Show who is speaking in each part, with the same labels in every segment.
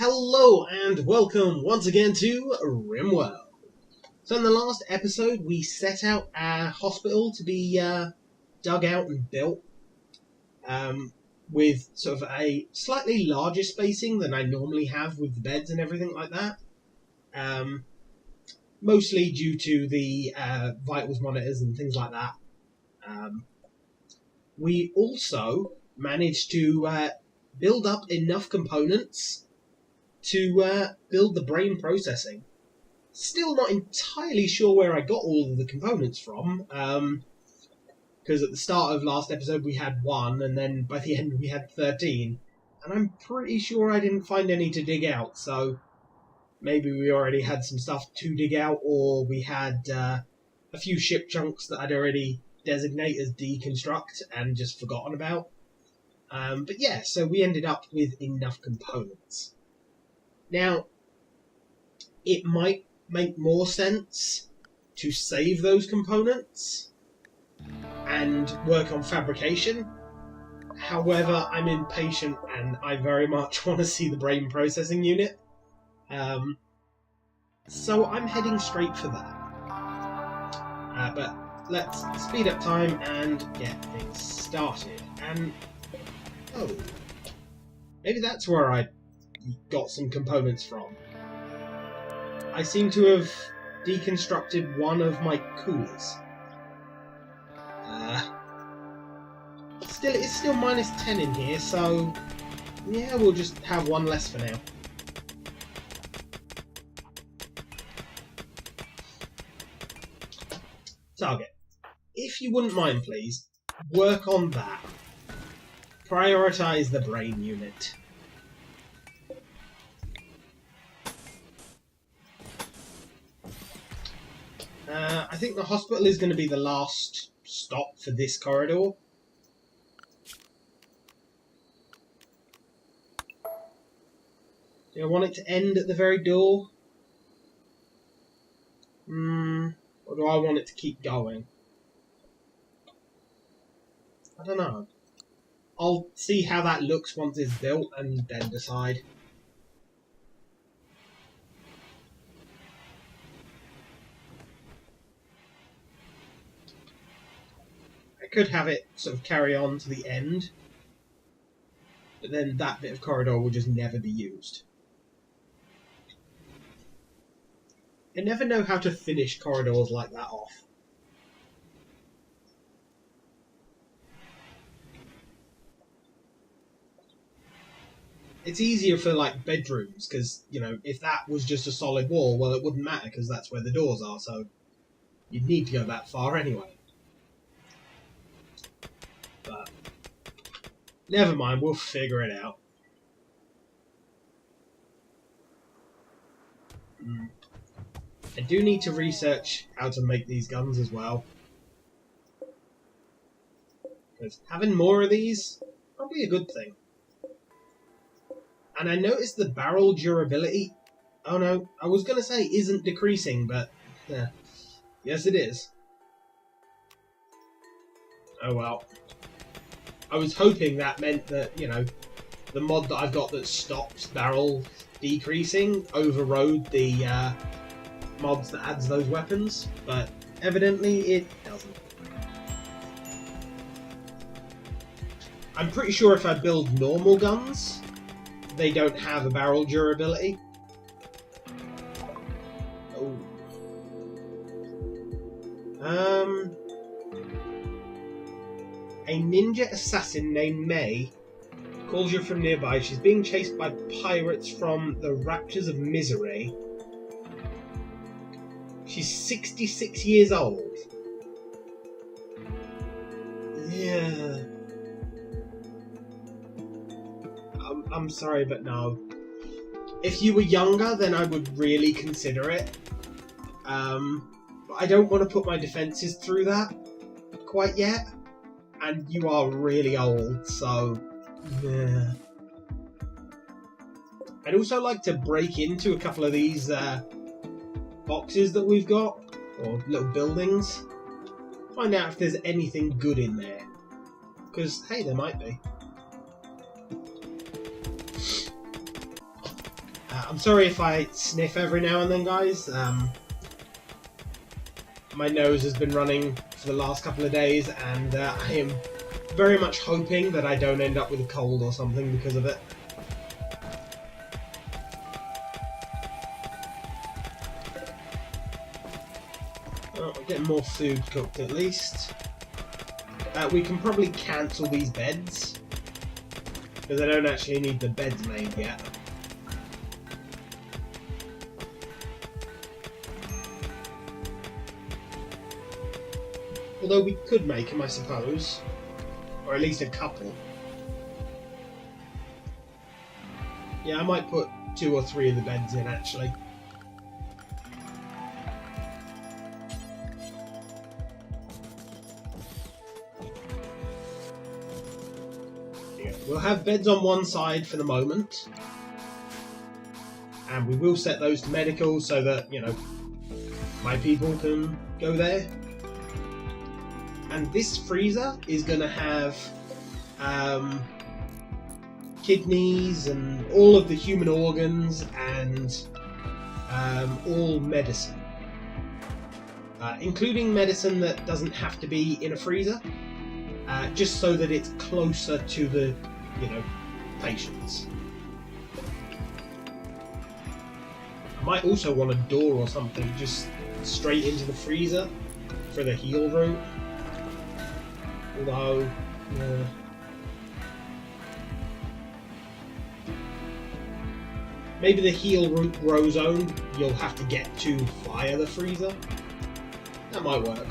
Speaker 1: Hello and welcome once again to RimWorld. So in the last episode we set out our hospital to be dug out and built with sort of a slightly larger spacing than I normally have with the beds and everything like that. Mostly due to the vitals monitors and things like that. We also managed to build up enough components to build the brain processing. Still not entirely sure where I got all of the components from, because at the start of last episode we had 1, and then by the end we had 13, and I'm pretty sure I didn't find any to dig out, so maybe we already had some stuff to dig out, or we had a few ship chunks that I'd already designated as deconstruct and just forgotten about. But yeah, so we ended up with enough components. Now, it might make more sense to save those components and work on fabrication. However, I'm impatient and I very much want to see the brain processing unit. So I'm heading straight for that. But let's speed up time and get things started. And, oh, maybe that's where I got some components from. I seem to have deconstructed one of my coolers. It's still minus 10 in here, so yeah, we'll just have one less for now. Target. If you wouldn't mind, please, work on that. Prioritize the brain unit. I think the hospital is going to be the last stop for this corridor. Do I want it to end at the very door? Or do I want it to keep going? I don't know. I'll see how that looks once it's built and then decide. Could have it sort of carry on to the end, but then that bit of corridor will just never be used. I never know how to finish corridors like that off. It's easier for like bedrooms, because, you know, if that was just a solid wall, well, it wouldn't matter because that's where the doors are, so you'd need to go that far anyway. But never mind, we'll figure it out. I do need to research how to make these guns as well. Because having more of these, probably a good thing. And I noticed the barrel durability, oh no, I was going to say isn't decreasing, but yes it is. Oh well. I was hoping that meant that, you know, the mod that I've got that stops barrel decreasing overrode the mods that adds those weapons, but evidently it doesn't. I'm pretty sure if I build normal guns, they don't have a barrel durability. Oh. A ninja assassin named May calls you from nearby. She's being chased by pirates from the Raptors of Misery. She's 66 years old. Yeah. I'm sorry, but no. If you were younger, then I would really consider it. But I don't want to put my defences through that quite yet. And you are really old, so yeah. I'd also like to break into a couple of these boxes that we've got, or little buildings. Find out if there's anything good in there. Because, hey, there might be. I'm sorry if I sniff every now and then, guys. My nose has been running for the last couple of days, and I am very much hoping that I don't end up with a cold or something because of it. Oh, I'm getting more food cooked at least. We can probably cancel these beds, because I don't actually need the beds made yet. Although we could make them, I suppose. Or at least a couple. Yeah, I might put 2 or 3 of the beds in, actually. Yeah, we'll have beds on one side for the moment. And we will set those to medical so that, you know, my people can go there. And this freezer is going to have kidneys and all of the human organs and all medicine. Including medicine that doesn't have to be in a freezer, just so that it's closer to the, you know, patients. I might also want a door or something just straight into the freezer for the heal route. Although, maybe the heal route grow zone you'll have to get to via the freezer. That might work.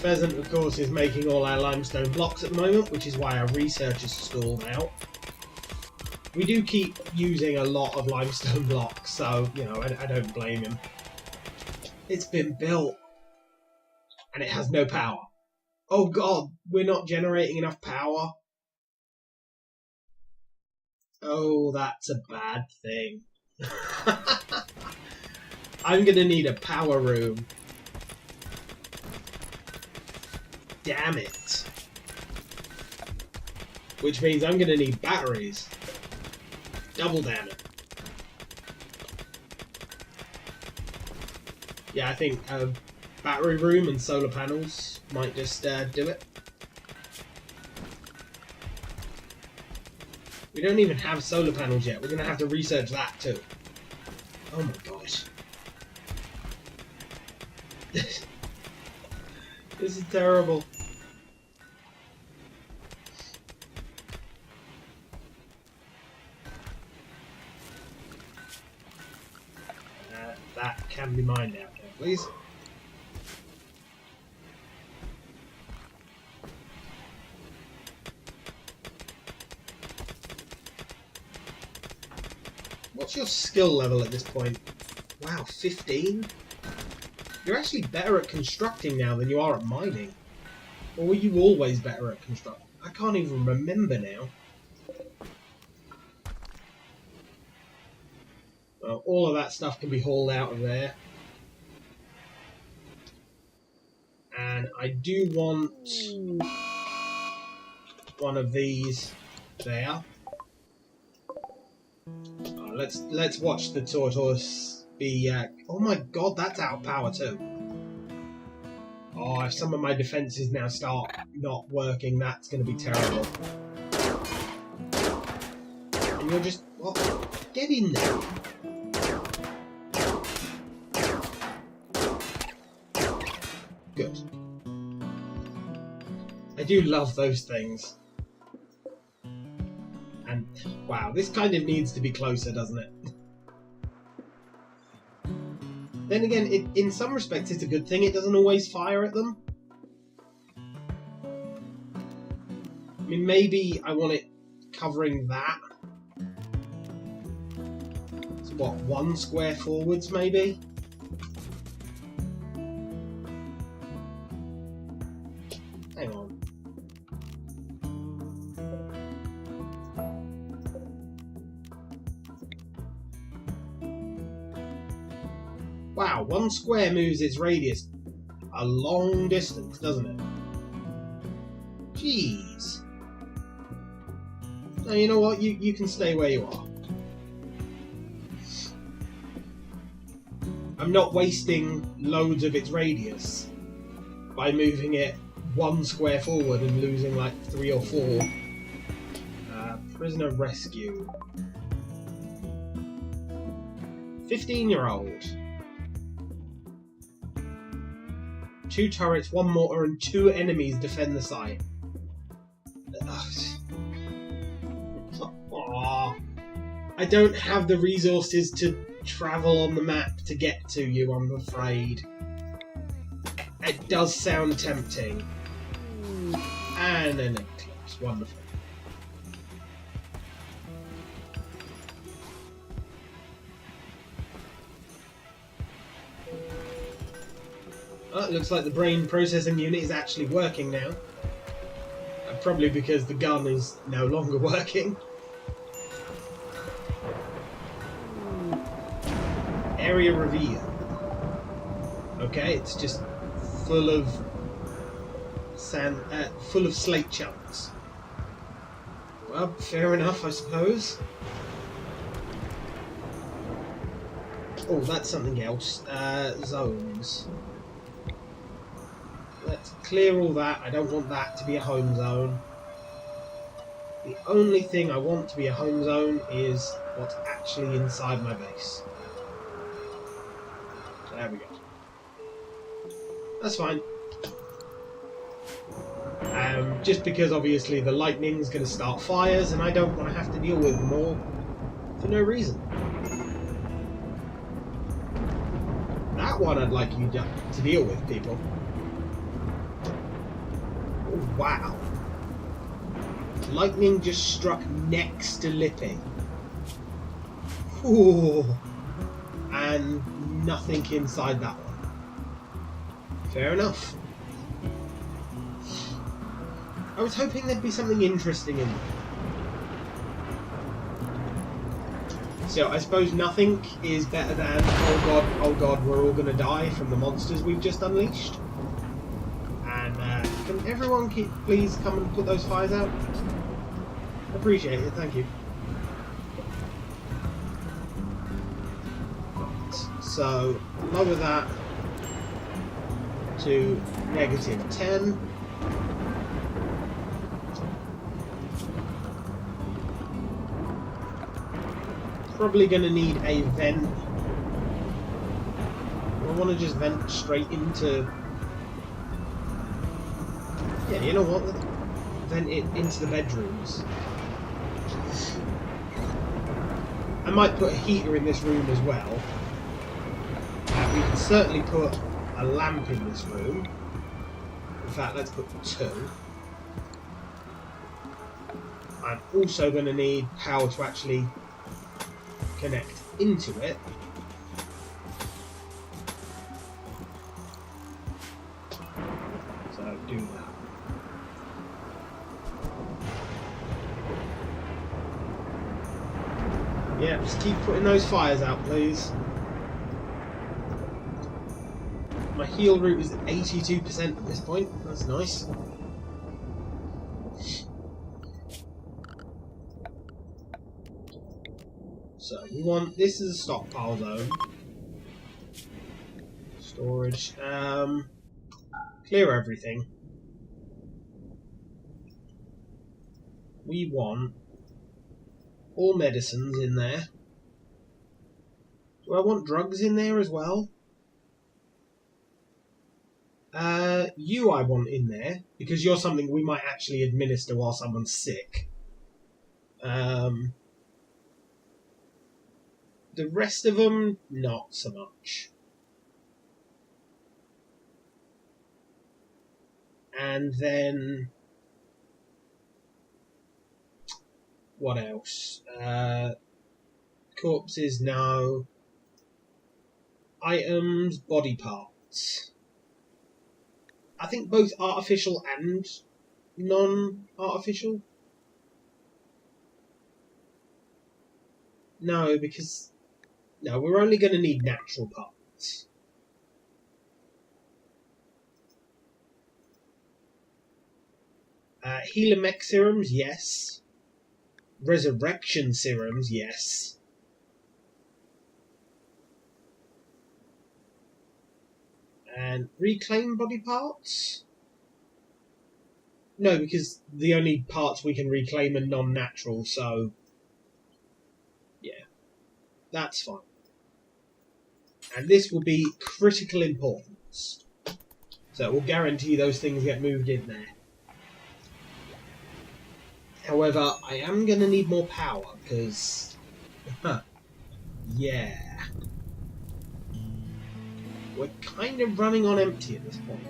Speaker 1: Pheasant, of course, is making all our limestone blocks at the moment, which is why our research is stalled out. We do keep using a lot of limestone blocks, so, you know, I don't blame him. It's been built, and it has no power. Oh god, we're not generating enough power. Oh, that's a bad thing. I'm gonna need a power room. Damn it. Which means I'm going to need batteries. Double damn it. Yeah, I think a battery room and solar panels might just do it. We don't even have solar panels yet. We're going to have to research that too. Oh my gosh. This is terrible. That can be mined out there, please. What's your skill level at this point? Wow, 15? You're actually better at constructing now than you are at mining. Or were you always better at constructing? I can't even remember now. Well, all of that stuff can be hauled out of there. And I do want one of these there. Let's watch the tortoise be... oh my god, that's out of power too. Oh, if some of my defences now start not working, that's going to be terrible. And you're just... what? Get in there. Good. I do love those things. And, wow, this kind of needs to be closer, doesn't it? Then again, in some respects it's a good thing it doesn't always fire at them. I mean, maybe I want it covering that. So what, 1 square forwards maybe? Hang on. Wow, 1 square moves its radius a long distance, doesn't it? Jeez. No, you know what? You can stay where you are. I'm not wasting loads of its radius by moving it 1 square forward and losing like 3 or 4. Prisoner rescue. 15-year-old. 2 turrets, 1 mortar, and 2 enemies defend the site. Aww. I don't have the resources to travel on the map to get to you, I'm afraid. It does sound tempting. And an eclipse. Wonderful. Oh, it looks like the brain processing unit is actually working now. Probably because the gun is no longer working. Area reveal. Okay, it's just full of sand, full of slate chunks. Well, fair enough, I suppose. Oh, that's something else. Zones. Let's clear all that. I don't want that to be a home zone. The only thing I want to be a home zone is what's actually inside my base. There we go. That's fine. Just because obviously the lightning's going to start fires and I don't want to have to deal with them all for no reason. That one I'd like you to deal with, people. Oh, wow. Lightning just struck next to Lippy. Ooh. And nothing inside that one. Fair enough. I was hoping there'd be something interesting in there. So I suppose nothing is better than, oh god, we're all gonna die from the monsters we've just unleashed. And can everyone please come and put those fires out? Appreciate it, thank you. So lower that to -10. Probably going to need a vent. I want to just vent straight into... Yeah, you know what? Let's vent it into the bedrooms. I might put a heater in this room as well. We can certainly put a lamp in this room. In fact, let's put 2. I'm also going to need power to actually connect into it. So do that. Yeah, just keep putting those fires out, please. My heal route is 82% at this point. That's nice. So we want this is a stockpile zone. Storage. Clear everything. We want all medicines in there. Do I want drugs in there as well? You I want in there, because you're something we might actually administer while someone's sick. The rest of them, not so much. And then... what else? Corpses, no. Items, body parts. I think both artificial and non-artificial. No, because... no, we're only going to need natural parts. Healer mech serums, yes. Resurrection serums, yes. And reclaim body parts? No, because the only parts we can reclaim are non-natural, so... yeah, that's fine. And this will be critical importance. So it will guarantee those things get moved in there. However, I am going to need more power, because... yeah. We're kind of running on empty at this point.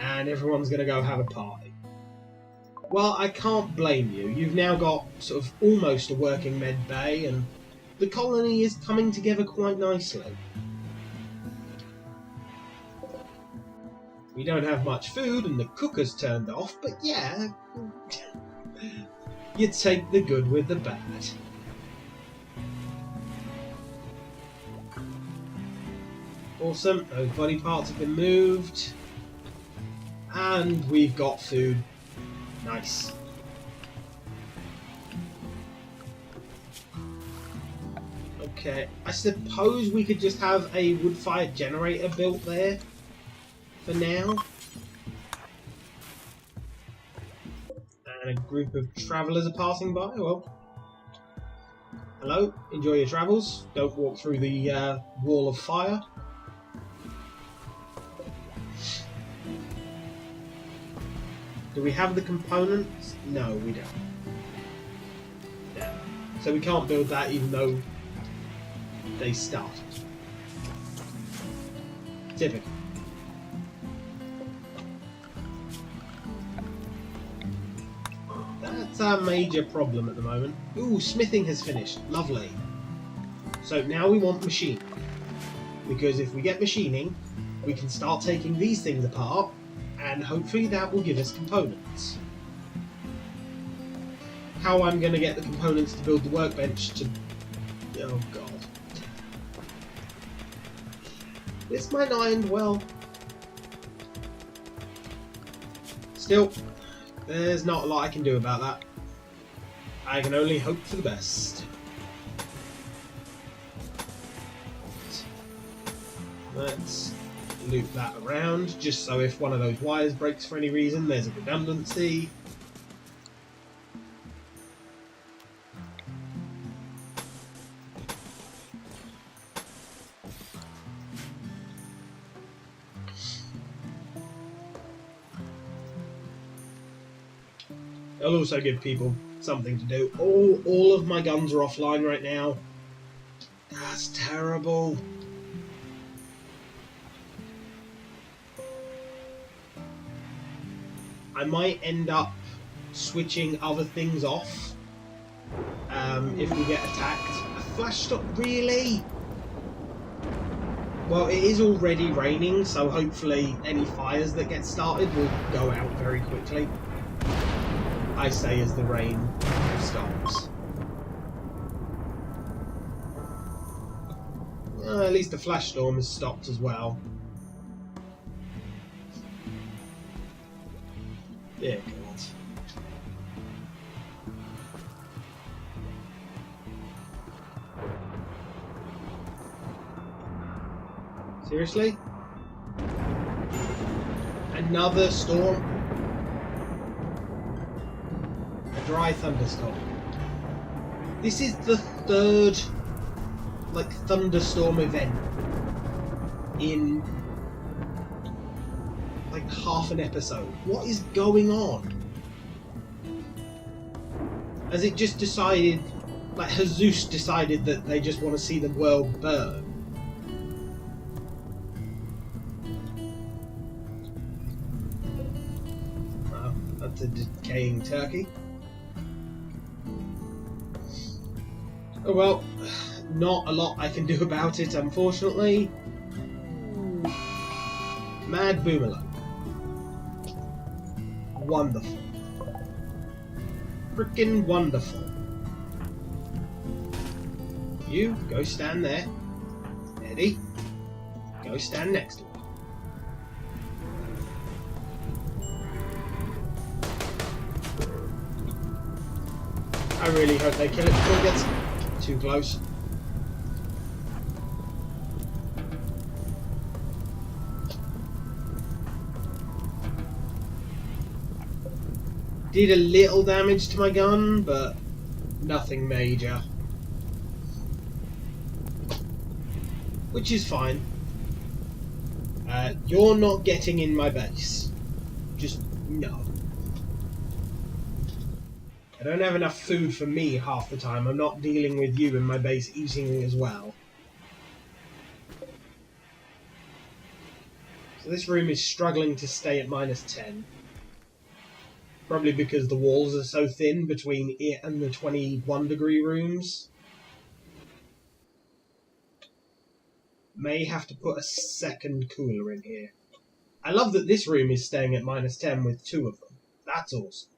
Speaker 1: And everyone's going to go have a party. Well, I can't blame you. You've now got sort of almost a working med bay, and the colony is coming together quite nicely. We don't have much food, and the cooker's turned off, but yeah... you take the good with the bad. Awesome, those body parts have been moved. And we've got food. Nice. Okay, I suppose we could just have a wood-fired generator built there for now. And a group of travellers are passing by. Well, hello, enjoy your travels. Don't walk through the wall of fire. Do we have the components? No, we don't. Yeah. So we can't build that even though they started. Typical. That's our major problem at the moment. Ooh, smithing has finished. Lovely. So now we want machining. Because if we get machining, we can start taking these things apart, and hopefully that will give us components. How I'm going to get the components to build the workbench to... oh god. This might not end well. Still, there's not a lot I can do about that. I can only hope for the best. Let's loop that around, just so if one of those wires breaks for any reason, there's a redundancy. It'll also give people something to do. All of my guns are offline right now. That's terrible. I might end up switching other things off if we get attacked. A flash stop, really? Well, it is already raining, so hopefully any fires that get started will go out very quickly. I say as the rain stops. At least the flash storm has stopped as well. Dear God. Seriously? Another storm? A dry thunderstorm. This is the third, like, thunderstorm event in like half an episode. What is going on? Has it just decided, like, has Zeus decided that they just want to see the world burn? Oh, that's a decaying turkey. Oh well, not a lot I can do about it, unfortunately. Mad Boomerang. Wonderful. Frickin' wonderful. You, go stand there. Eddie, go stand next to her. I really hope they kill it before it gets too close. Did a little damage to my gun, but nothing major. Which is fine. You're not getting in my base. Just no. I don't have enough food for me half the time. I'm not dealing with you in my base eating as well. So this room is struggling to stay at -10. Probably because the walls are so thin between it and the 21-degree rooms. May have to put a second cooler in here. I love that this room is staying at -10 with 2 of them. That's awesome.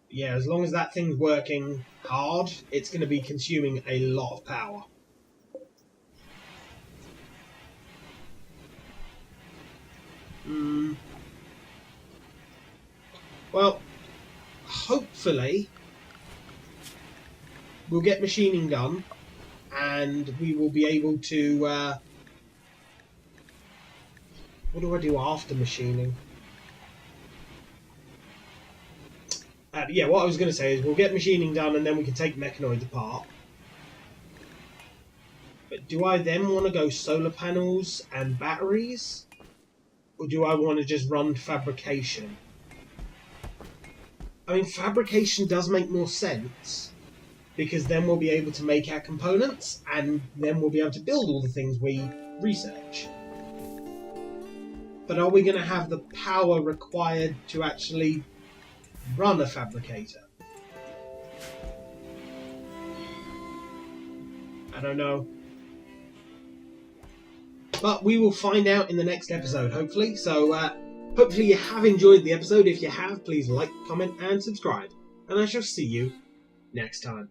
Speaker 1: Yeah, as long as that thing's working hard, it's going to be consuming a lot of power. Well, hopefully we'll get machining done and we will be able to... what do I do after machining? Yeah, what I was going to say is we'll get machining done and then we can take mechanoids apart. But do I then want to go solar panels and batteries? Or do I want to just run fabrication? I mean, fabrication does make more sense, because then we'll be able to make our components, and then we'll be able to build all the things we research. But are we going to have the power required to actually run a fabricator? I don't know. But we will find out in the next episode, hopefully. So, hopefully you have enjoyed the episode. If you have, please like, comment, and subscribe. And I shall see you next time.